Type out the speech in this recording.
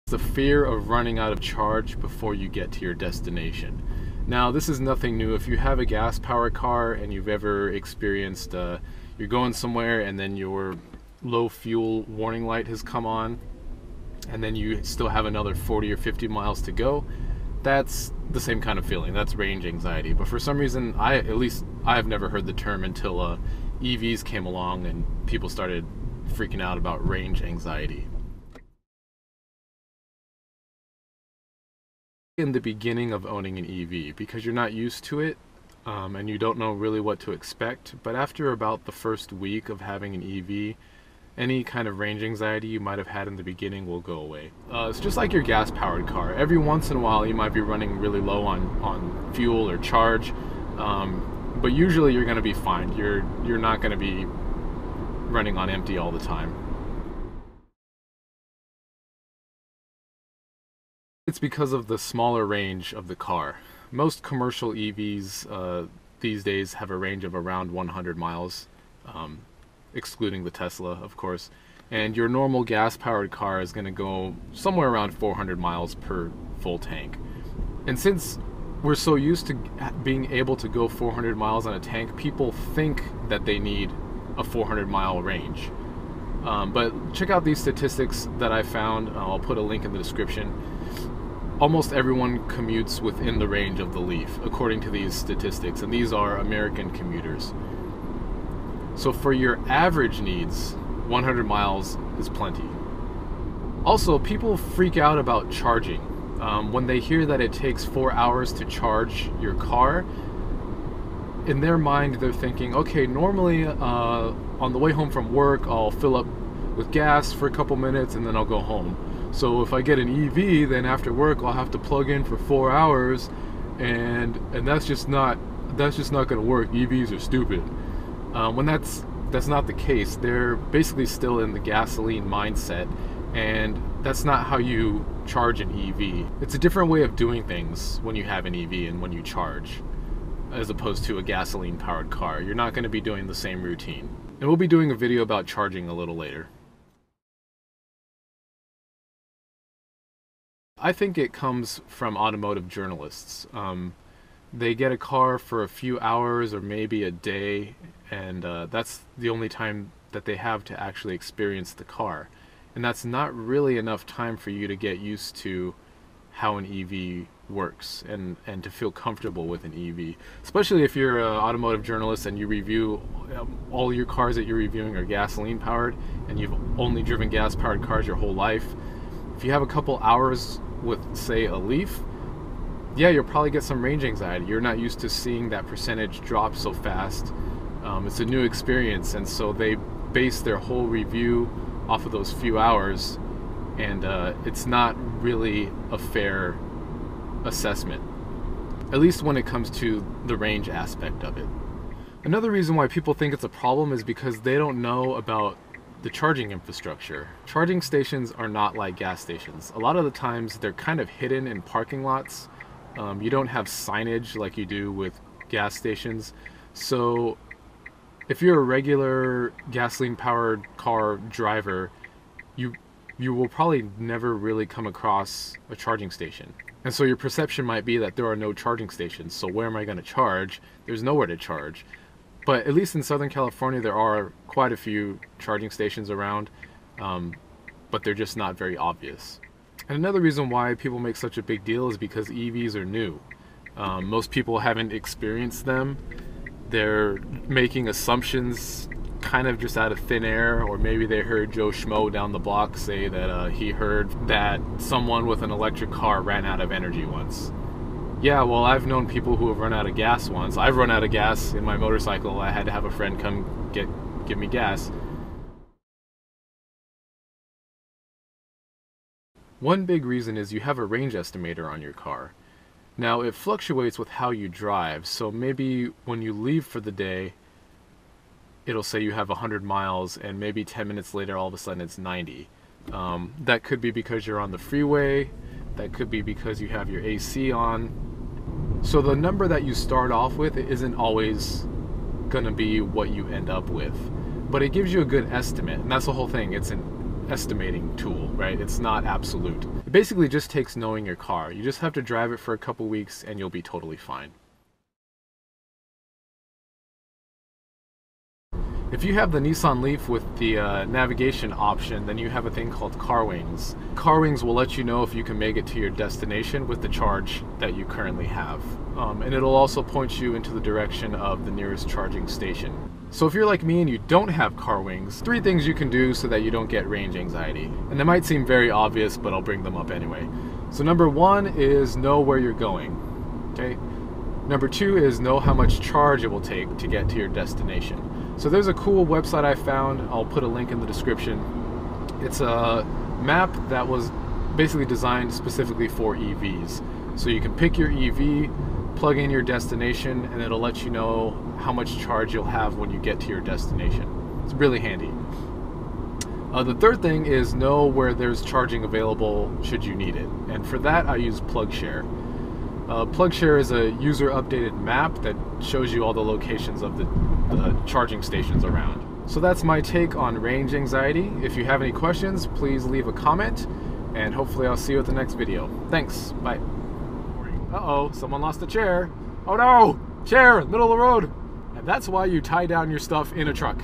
The fear of running out of charge before you get to your destination. Now, this is nothing new. If you have a gas-powered car and you've ever experienced, you're going somewhere and then your low fuel warning light has come on, and then you still have another 40 or 50 miles to go, that's the same kind of feeling. That's range anxiety. But for some reason, at least I've never heard the term until EVs came along and people started freaking out about range anxiety. In the beginning of owning an EV, because you're not used to it and you don't know really what to expect, but after about the first week of having an EV, any kind of range anxiety you might have had in the beginning will go away. It's just like your gas-powered car. Every once in a while you might be running really low on fuel or charge, but usually you're going to be fine. You're not going to be running on empty all the time. It's because of the smaller range of the car. Most commercial EVs these days have a range of around 100 miles, excluding the Tesla, of course. And your normal gas-powered car is going to go somewhere around 400 miles per full tank. And since we're so used to being able to go 400 miles on a tank, people think that they need a 400-mile range. But check out these statistics that I found. I'll put a link in the description. Almost everyone commutes within the range of the Leaf, according to these statistics, and these are American commuters. So for your average needs, 100 miles is plenty. Also, people freak out about charging. When they hear that it takes 4 hours to charge your car, in their mind they're thinking, okay, normally on the way home from work I'll fill up with gas for a couple minutes and then I'll go home. So if I get an EV, then after work I'll have to plug in for 4 hours, and that's just not going to work. EVs are stupid. When that's not the case. They're basically still in the gasoline mindset, and that's not how you charge an EV. It's a different way of doing things when you have an EV and when you charge, as opposed to a gasoline-powered car. You're not going to be doing the same routine. And we'll be doing a video about charging a little later. I think it comes from automotive journalists. They get a car for a few hours or maybe a day, and that's the only time that they have to actually experience the car. And that's not really enough time for you to get used to how an EV works and to feel comfortable with an EV. Especially if you're an automotive journalist and you review, all your cars that you're reviewing are gasoline powered and you've only driven gas powered cars your whole life. If you have a couple hours with, say, a Leaf, yeah, you'll probably get some range anxiety. You're not used to seeing that percentage drop so fast. It's a new experience, and so they base their whole review off of those few hours, and it's not really a fair assessment, at least when it comes to the range aspect of it. Another reason why people think it's a problem is because they don't know about the charging infrastructure. Charging stations are not like gas stations. A lot of the times they're kind of hidden in parking lots. You don't have signage like you do with gas stations. So if you're a regular gasoline powered car driver, you will probably never really come across a charging station. And so your perception might be that there are no charging stations. So where am I going to charge? There's nowhere to charge. But at least in Southern California, there are quite a few charging stations around, but they're just not very obvious. And another reason why people make such a big deal is because EVs are new. Most people haven't experienced them. They're making assumptions kind of just out of thin air, or maybe they heard Joe Schmo down the block say that he heard that someone with an electric car ran out of energy once. Yeah, well, I've known people who have run out of gas once. I've run out of gas in my motorcycle. I had to have a friend come give me gas. One big reason is you have a range estimator on your car. Now, it fluctuates with how you drive, so maybe when you leave for the day, it'll say you have 100 miles, and maybe 10 minutes later, all of a sudden it's 90. That could be because you're on the freeway. That could be because you have your AC on. So the number that you start off with isn't always going to be what you end up with. But it gives you a good estimate, and that's the whole thing. It's an estimating tool, right? It's not absolute. It basically just takes knowing your car. You just have to drive it for a couple weeks and you'll be totally fine. If you have the Nissan Leaf with the navigation option, then you have a thing called Car Wings. Car Wings will let you know if you can make it to your destination with the charge that you currently have. And it'll also point you into the direction of the nearest charging station. So if you're like me and you don't have Car Wings, 3 things you can do so that you don't get range anxiety. And they might seem very obvious, but I'll bring them up anyway. So number 1 is know where you're going, okay? Number 2 is know how much charge it will take to get to your destination. So there's a cool website I found, I'll put a link in the description. It's a map that was basically designed specifically for EVs. So you can pick your EV, plug in your destination, and it'll let you know how much charge you'll have when you get to your destination. It's really handy. The third thing is know where there's charging available should you need it. And for that I use PlugShare. PlugShare is a user-updated map that shows you all the locations of the charging stations around. So that's my take on range anxiety. If you have any questions, please leave a comment, and hopefully I'll see you at the next video. Thanks, bye. Uh-oh, someone lost a chair. Oh no! Chair, middle of the road! And that's why you tie down your stuff in a truck.